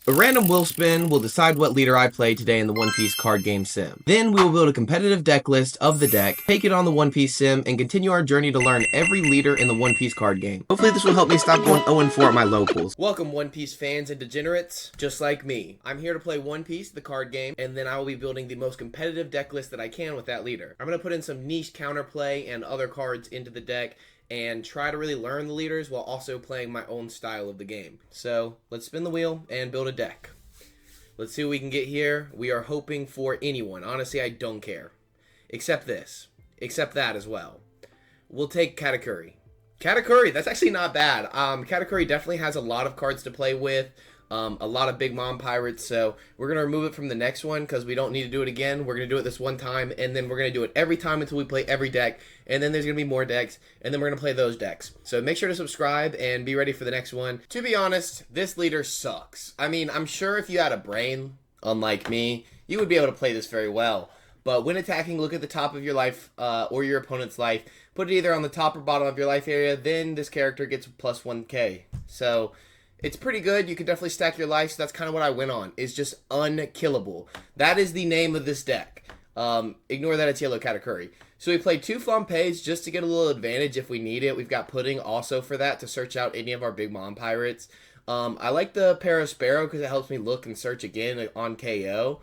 A random wheel spin will decide what leader I play today in the One Piece card game sim. Then we will build a competitive deck list of the deck, take it on the One Piece sim, and continue our journey to learn every leader in the One Piece card game. Hopefully this will help me stop going 0-4 at my locals. Welcome One Piece fans and degenerates, just like me. I'm here to play One Piece, the card game, and then I will be building the most competitive deck list that I can with that leader. I'm going to put in some niche counterplay and other cards into the deck, and try to really learn the leaders while also playing my own style of the game. So let's spin the wheel and build a deck. Let's see what we can get here. We are hoping for anyone. Honestly, I don't care. Except this. Except that as well. We'll take Katakuri. Katakuri, that's actually not bad. Katakuri definitely has a lot of cards to play with. A lot of Big Mom Pirates, so we're going to remove it from the next one because we don't need to do it again. We're going to do it this one time, and then we're going to do it every time until we play every deck, and then there's going to be more decks, and then we're going to play those decks. So make sure to subscribe and be ready for the next one. To be honest, this leader sucks. I mean, I'm sure if you had a brain, unlike me, you would be able to play this very well. But when attacking, look at the top of your life or your opponent's life. Put it either on the top or bottom of your life area, then this character gets plus 1k. So it's pretty good. You can definitely stack your life, so that's kind of what I went on. Is just unkillable. That is the name of this deck. Ignore that it's yellow Katakuri. So we played 2 Flampeys just to get a little advantage if we need it. We've got Pudding also for that to search out any of our Big Mom Pirates. I like the Parasparrow because it helps me look and search again on KO.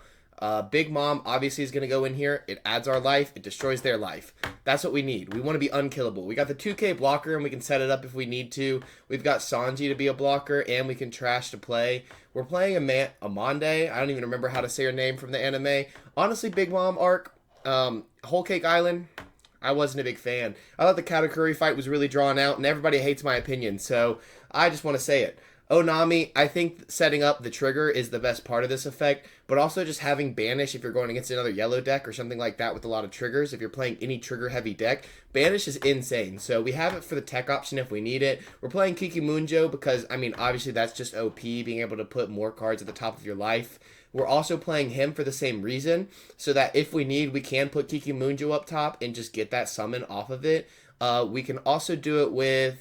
Big Mom obviously is going to go in here. It adds our life. It destroys their life. That's what we need. We want to be unkillable. We got the 2k blocker and we can set it up if we need to. We've got Sanji to be a blocker and we can trash to play. We're playing Amande. I don't even remember how to say her name from the anime. Honestly, Big Mom arc, Whole Cake Island, I wasn't a big fan. I thought the Katakuri fight was really drawn out and everybody hates my opinion, so I just want to say it. Onami, I think setting up the trigger is the best part of this effect, but also just having Banish if you're going against another yellow deck or something like that with a lot of triggers. If you're playing any trigger-heavy deck, Banish is insane. So we have it for the tech option if we need it. We're playing Kikimunjo because, I mean, obviously that's just OP, being able to put more cards at the top of your life. We're also playing him for the same reason, so that if we need, we can put Kikimunjo up top and just get that summon off of it. We can also do it with...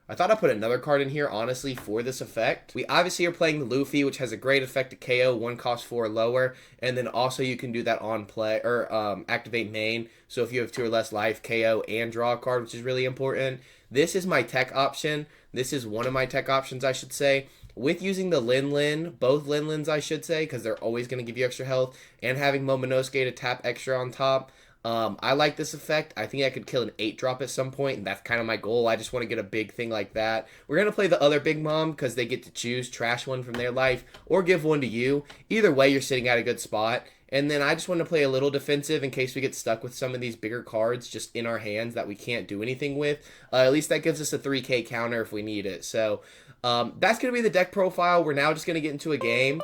I thought I put another card in here, honestly, for this effect. We obviously are playing the Luffy, which has a great effect to KO, 1 cost 4 or lower, and then also you can do that on play, or activate main, so if you have 2 or less life, KO and draw a card, which is really important. This is my tech option. This is one of my tech options, I should say. With using the Lin, both Lins I should say, because they're always going to give you extra health, and having Momonosuke to tap extra on top, I like this effect. I think I could kill an 8-drop at some point, and that's kind of my goal. I just want to get a big thing like that. We're going to play the other Big Mom because they get to choose, trash one from their life, or give one to you. Either way, you're sitting at a good spot. And then I just want to play a little defensive in case we get stuck with some of these bigger cards just in our hands that we can't do anything with. At least that gives us a 3k counter if we need it. So that's going to be the deck profile. We're now just going to get into a game.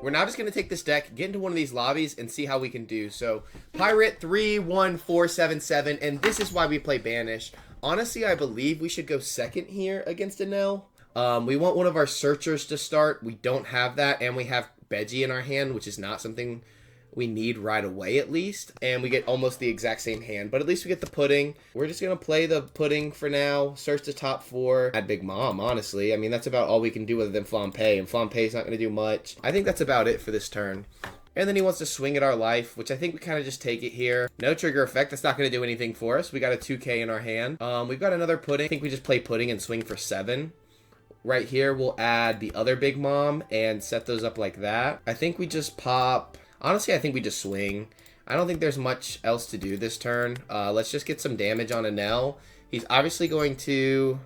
We're now just going to take this deck, get into one of these lobbies, and see how we can do. So, Pirate 31477, and this is why we play Banish. Honestly, I believe we should go second here against Enel. We want one of our searchers to start. We don't have that, and we have Beji in our hand, which is not something we need right away at least. And we get almost the exact same hand, but at least we get the Pudding. We're just going to play the Pudding for now, search the top 4. Add Big Mom, honestly. I mean, that's about all we can do other than Flampay, and Flampay's not going to do much. I think that's about it for this turn. And then he wants to swing at our life, which I think we kind of just take it here. No trigger effect. That's not going to do anything for us. We got a 2k in our hand. We've got another Pudding. I think we just play Pudding and swing for 7. Right here, we'll add the other Big Mom and set those up like that. I think we just pop... Honestly, I think we just swing. I don't think there's much else to do this turn. Let's just get some damage on Enel. He's obviously going to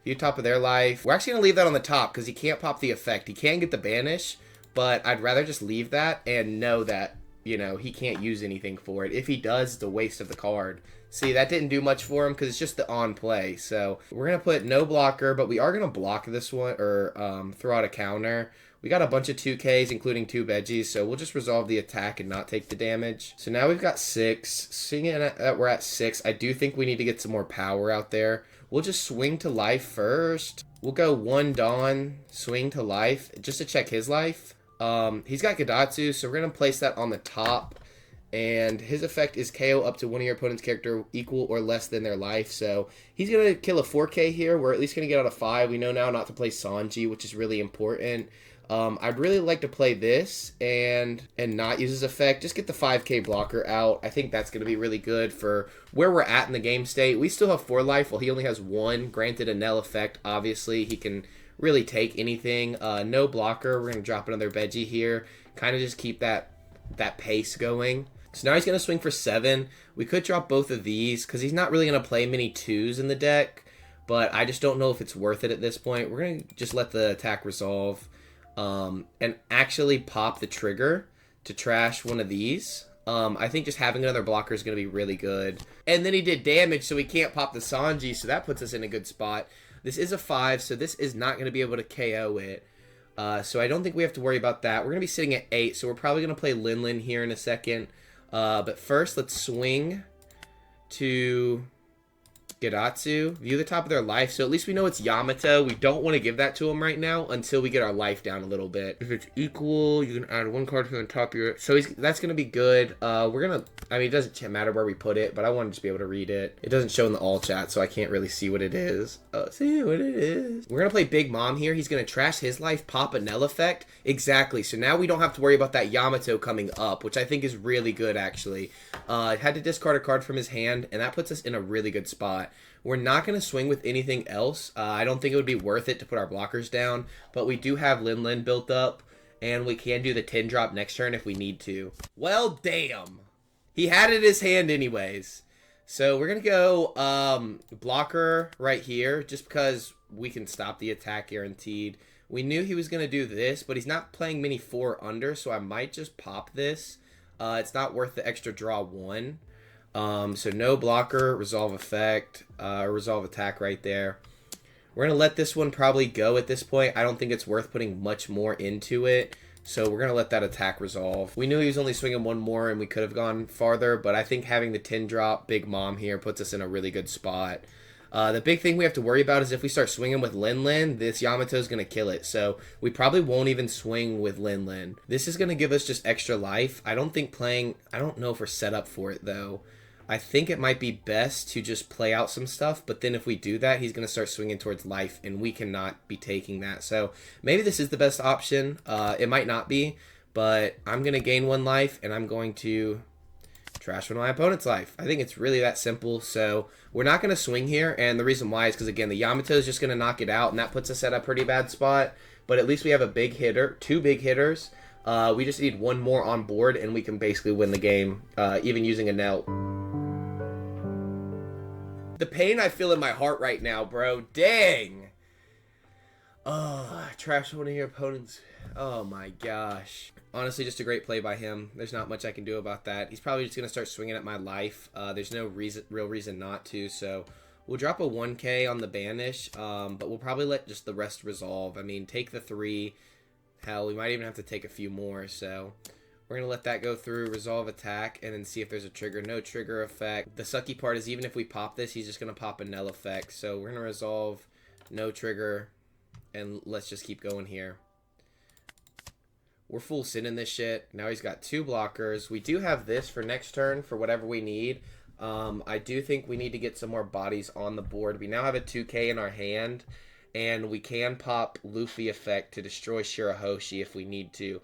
view top of their life. We're actually going to leave that on the top because he can't pop the effect. He can get the Banish, but I'd rather just leave that and know that, you know, he can't use anything for it. If he does, it's a waste of the card. See, that didn't do much for him because it's just the on play. So we're going to put no blocker, but we are going to block this one or throw out a counter. We got a bunch of 2Ks, including 2 veggies, so we'll just resolve the attack and not take the damage. So now we've got 6. Seeing that we're at 6, I do think we need to get some more power out there. We'll just swing to life first. We'll go 1 Dawn, swing to life, just to check his life. He's got Gadatsu, so we're going to place that on the top. And his effect is KO up to one of your opponent's character equal or less than their life. So he's going to kill a 4K here. We're at least going to get out a 5. We know now not to play Sanji, which is really important. I'd really like to play this and not use his effect. Just get the 5K blocker out. I think that's going to be really good for where we're at in the game state. We still have 4 life while he only has 1. Granted, a Nell effect, obviously. He can really take anything. No blocker. We're going to drop another Veggie here. Kind of just keep that pace going. So now he's going to swing for 7. We could drop both of these because he's not really going to play many 2s in the deck. But I just don't know if it's worth it at this point. We're going to just let the attack resolve. And actually pop the trigger to trash one of these. I think just having another blocker is going to be really good. And then he did damage, so he can't pop the Sanji, so that puts us in a good spot. This is a 5, so this is not going to be able to KO it. So I don't think we have to worry about that. We're going to be sitting at 8, so we're probably going to play Lin here in a second. But first, let's swing to Gedatsu, view the top of their life, so at least we know it's Yamato. We don't want to give that to him right now until we get our life down a little bit. If it's equal, you can add 1 card from the top of your... So that's going to be good. We're going to... I mean, it doesn't matter where we put it, but I want to just be able to read it. It doesn't show in the all chat, so I can't really see what it is. See what it is. We're going to play Big Mom here. He's going to trash his life, pop a Nell effect. Exactly. So now we don't have to worry about that Yamato coming up, which I think is really good, actually. Had to discard a card from his hand, and that puts us in a really good spot. We're not going to swing with anything else. I don't think it would be worth it to put our blockers down, but we do have Lin built up, and we can do the 10 drop next turn if we need to. Well, damn. He had it in his hand anyways. So we're going to go blocker right here, just because we can stop the attack guaranteed. We knew he was going to do this, but he's not playing many 4 under, so I might just pop this. It's not worth the extra draw 1. So no blocker, resolve effect, resolve attack right there. We're going to let this one probably go at this point. I don't think it's worth putting much more into it. So we're going to let that attack resolve. We knew he was only swinging 1 more and we could have gone farther, but I think having the 10 drop Big Mom here puts us in a really good spot. The big thing we have to worry about is if we start swinging with Lin, this Yamato is going to kill it. So we probably won't even swing with Lin. This is going to give us just extra life. I don't know if we're set up for it though. I think it might be best to just play out some stuff, but then if we do that, he's going to start swinging towards life, and we cannot be taking that. So maybe this is the best option. It might not be, but I'm going to gain 1 life, and I'm going to trash one of my opponent's life. I think it's really that simple. So we're not going to swing here, and the reason why is because, again, the Yamato is just going to knock it out, and that puts us at a pretty bad spot. But at least we have a big hitter, 2 big hitters. We just need 1 more on board, and we can basically win the game, even using a Nell. The pain I feel in my heart right now, bro. Dang. Oh, trash one of your opponents. Oh my gosh. Honestly, just a great play by him. There's not much I can do about that. He's probably just going to start swinging at my life. There's no real reason not to, so we'll drop a 1K on the banish, but we'll probably let just the rest resolve. I mean, take the 3. Hell, we might even have to take a few more, so... We're going to let that go through, resolve attack, and then see if there's a trigger. No trigger effect. The sucky part is even if we pop this, he's just going to pop a Nell effect. So we're going to resolve, no trigger, and let's just keep going here. We're full sending this shit. Now he's got 2 blockers. We do have this for next turn for whatever we need. I do think we need to get some more bodies on the board. We now have a 2K in our hand, and we can pop Luffy effect to destroy Shirahoshi if we need to.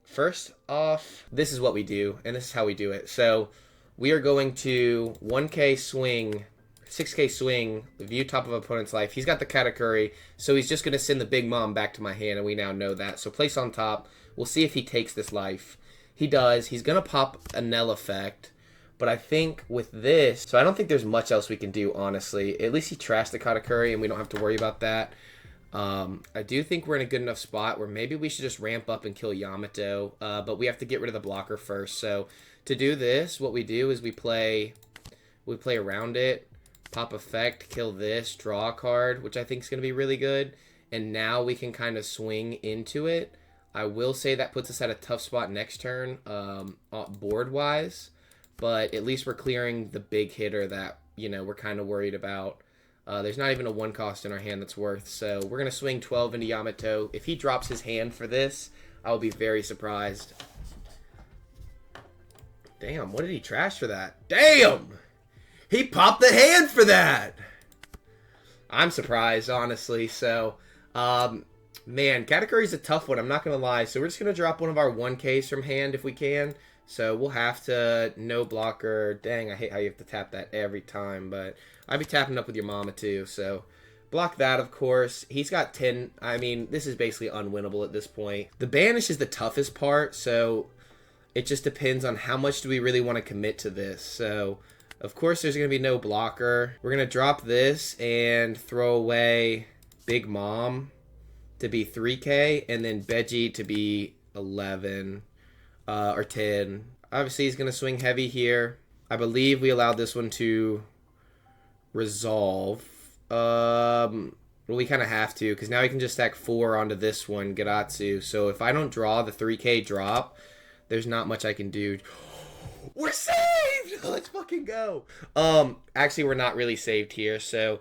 First off, this is what we do, and this is how we do it. So we are going to 1K swing, 6K swing, view top of opponent's life. He's got the Katakuri, so he's just going to send the Big Mom back to my hand, and we now know that. So place on top. We'll see if he takes this life. He does. He's going to pop a Nell effect, but I think with this, so I don't think there's much else we can do, honestly. At least he trashed the Katakuri, and we don't have to worry about that. I do think we're in a good enough spot where maybe we should just ramp up and kill Yamato, but we have to get rid of the blocker first. So to do this, what we do is we play around it, pop effect, kill this, draw a card, which I think is going to be really good, and now we can kind of swing into it. I will say that puts us at a tough spot next turn, board-wise, but at least we're clearing the big hitter that, you know, we're kind of worried about. There's not even a 1 cost in our hand that's worth, so we're going to swing 12 into Yamato. If he drops his hand for this, I'll be very surprised. Damn, what did he trash for that? Damn! He popped the hand for that! I'm surprised, honestly. So, man, Katakuri's a tough one. I'm not going to lie. So we're just going to drop one of our 1Ks from hand if we can. So we'll have to no blocker. Dang, I hate how you have to tap that every time. But I'd be tapping up with your mama too. So block that, of course. He's got 10. I mean, this is basically unwinnable at this point. The banish is the toughest part. So it just depends on how much do we really want to commit to this. So, of course, there's going to be no blocker. We're going to drop this and throw away Big Mom to be 3K, and then Veggie to be 11 or 10. Obviously, he's going to swing heavy here. I believe we allowed this one to resolve. Well, we kind of have to, because now we can just stack 4 onto this one, Garatsu. So if I don't draw the 3K drop, there's not much I can do. We're saved! Let's fucking go. Actually, we're not really saved here. So,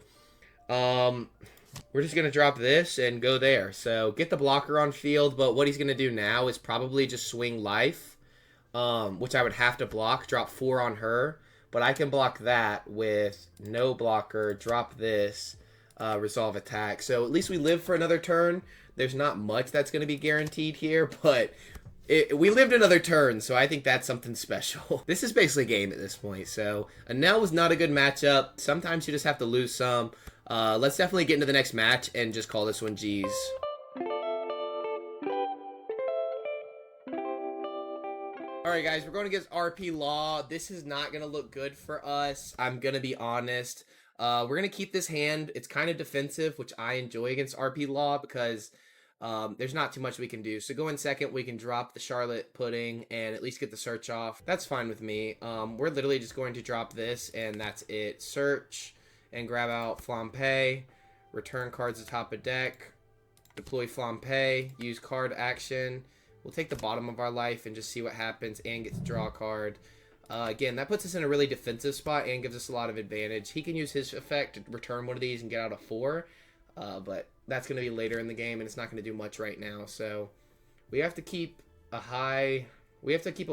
we're just going to drop this and go there. So, get the blocker on field. But what he's going to do now is probably just swing life, which I would have to block. Drop 4 on her. But I can block that with no blocker. Drop this. Resolve attack. So, at least we live for another turn. There's not much that's going to be guaranteed here. But we lived another turn, so I think that's something special. This is basically a game at this point, so Anel was not a good matchup. Sometimes you just have to lose some. Let's definitely get into the next match and just call this one G's. Alright guys, we're going against RP Law. This is not going to look good for us. I'm going to be honest. We're going to keep this hand. It's kind of defensive, which I enjoy against RP Law because there's not too much we can do. So go in second, we can drop the Charlotte Pudding and at least get the search off. That's fine with me. We're literally just going to drop this and that's it. Search and grab out Flampe. Return cards atop a deck. Deploy Flampe. Use card action. We'll take the bottom of our life and just see what happens and get to draw a card. Again, that puts us in a really defensive spot and gives us a lot of advantage. He can use his effect to return one of these and get out a 4. But that's going to be later in the game, and it's not going to do much right now. So we have to keep a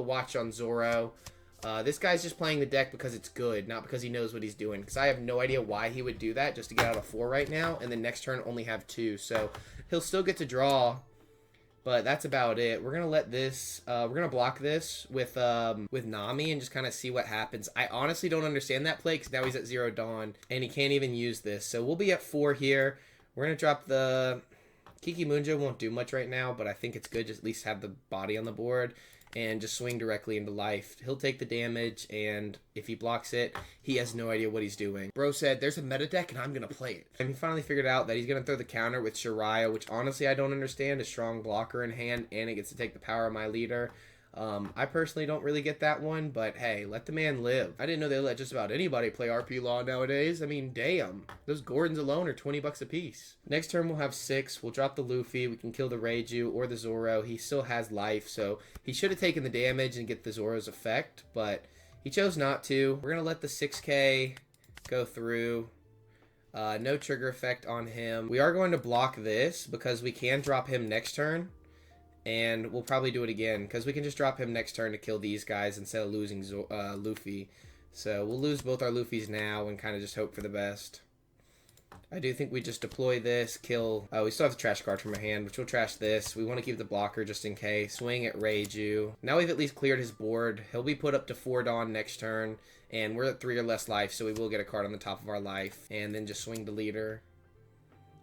watch on Zoro. This guy's just playing the deck because it's good, not because he knows what he's doing. Because I have no idea why he would do that just to get out a 4 right now, and then next turn only have 2. So he'll still get to draw, but that's about it. We're gonna let this. We're gonna block this with Nami and just kind of see what happens. I honestly don't understand that play because now he's at 0 Dawn and he can't even use this. So we'll be at 4 here. We're going to drop the Kiki Munjo. Won't do much right now, but I think it's good to at least have the body on the board and just swing directly into life. He'll take the damage, and if he blocks it, he has no idea what he's doing. Bro said, there's a meta deck, and I'm going to play it. And he finally figured out that he's going to throw the counter with Shiraya, which honestly I don't understand. A strong blocker in hand, and it gets to take the power of my leader. I personally don't really get that one, but hey, let the man live. I didn't know they let just about anybody play RP Law nowadays. I mean, damn. Those Gordons alone are 20 bucks a piece. Next turn we'll have 6. We'll drop the Luffy. We can kill the Reiju or the Zoro. He still has life, so he should have taken the damage and get the Zoro's effect, but he chose not to. We're going to let the 6K go through. No trigger effect on him. We are going to block this because we can drop him next turn. And we'll probably do it again, because we can just drop him next turn to kill these guys instead of losing Luffy. So we'll lose both our Luffys now and kind of just hope for the best. I do think we just deploy this, kill... Oh, we still have the trash card from our hand, which we'll trash this. We want to keep the blocker just in case. Swing at Reiju. Now we've at least cleared his board. He'll be put up to 4 Dawn next turn, and we're at 3 or less life, so we will get a card on the top of our life. And then just swing the leader.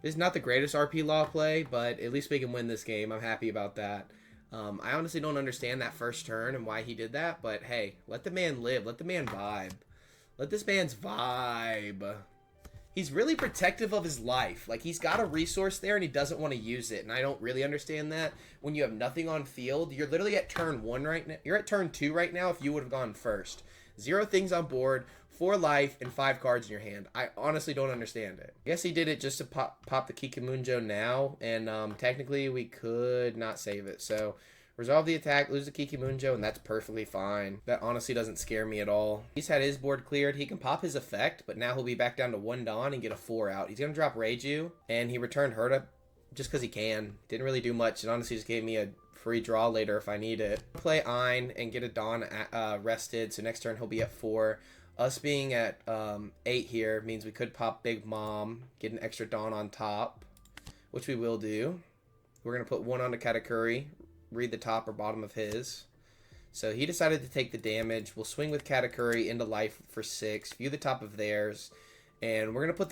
This is not the greatest RP Law play, but at least we can win this game. I'm happy about that. I honestly don't understand that first turn and why he did that, but hey, let the man live. Let the man vibe. Let this man's vibe. He's really protective of his life. Like, he's got a resource there and he doesn't want to use it, and I don't really understand that. When you have nothing on field, you're literally at turn 1 right now. You're at turn 2 right now if you would have gone first. 0 things on board, 4 life, and 5 cards in your hand. I honestly don't understand it. I guess he did it just to pop the Kikimunjo now, and technically we could not save it. So resolve the attack, lose the Kikimunjo, and that's perfectly fine. That honestly doesn't scare me at all. He's had his board cleared. He can pop his effect, but now he'll be back down to 1 Dawn and get a 4 out. He's going to drop Reiju, and he returned Herta just because he can. Didn't really do much. It honestly just gave me a free draw later if I need it. Play Ein and get a Don rested, so next turn he'll be at 4. Us being at 8 here means we could pop Big Mom, get an extra Don on top, which we will do. We're going to put 1 onto Katakuri, read the top or bottom of his. So he decided to take the damage. We'll swing with Katakuri into life for 6, view the top of theirs, and we're going to put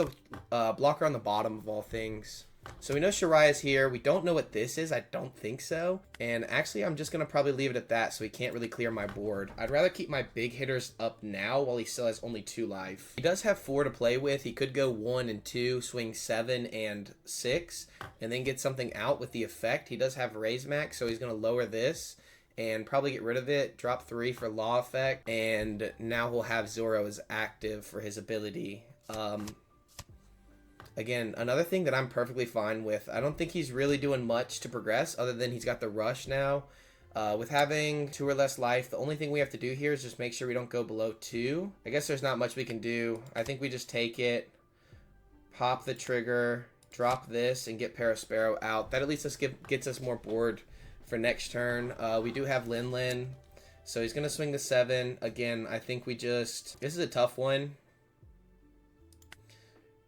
the blocker on the bottom of all things. So we know Shariah's here. We don't know what this is. I don't think so. And actually, I'm just going to probably leave it at that so he can't really clear my board. I'd rather keep my big hitters up now while he still has only 2 life. He does have 4 to play with. He could go 1 and 2, swing 7 and 6, and then get something out with the effect. He does have Raise Max, so he's going to lower this and probably get rid of it. Drop 3 for Law Effect, and now he'll have Zoro as active for his ability. Again, another thing that I'm perfectly fine with. I don't think he's really doing much to progress other than he's got the rush now. With having 2 or less life, the only thing we have to do here is just make sure we don't go below 2. I guess there's not much we can do. I think we just take it, pop the trigger, drop this, and get Parasparrow out. That at least gets us more board for next turn. We do have Lin Lin, so he's going to swing the 7. Again, I think we just... This is a tough one.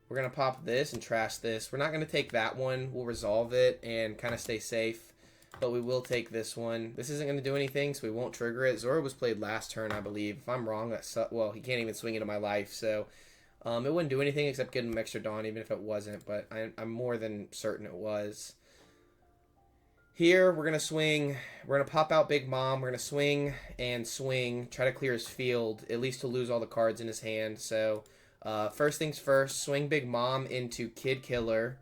We're going to pop this and trash this. We're not going to take that one. We'll resolve it and kind of stay safe. But we will take this one. This isn't going to do anything, so we won't trigger it. Zoro was played last turn, I believe. If I'm wrong, that's... Well, he can't even swing into my life, so... it wouldn't do anything except get him extra Dawn, even if it wasn't. But I'm more than certain it was. Here, we're going to swing. We're going to pop out Big Mom. We're going to swing and swing. Try to clear his field. At least to lose all the cards in his hand, so... first things first, swing Big Mom into Kid Killer.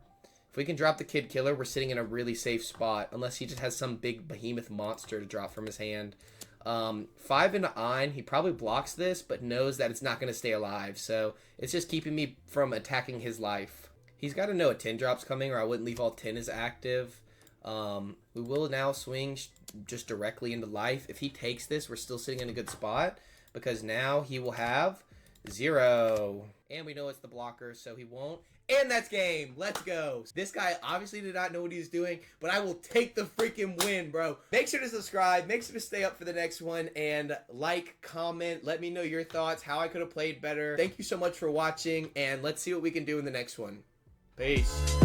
If we can drop the Kid Killer, we're sitting in a really safe spot, unless he just has some big behemoth monster to drop from his hand. 5 into Ein, he probably blocks this, but knows that it's not going to stay alive, so it's just keeping me from attacking his life. He's got to know a 10 drop's coming, or I wouldn't leave all 10 as active. We will now swing just directly into life. If he takes this, we're still sitting in a good spot, because now he will have 0. And we know it's the blocker, so he won't. And that's game. Let's go. This guy obviously did not know what he was doing, but I will take the freaking win, bro. Make sure to subscribe. Make sure to stay up for the next one. And like, comment. Let me know your thoughts, how I could have played better. Thank you so much for watching, and let's see what we can do in the next one. Peace.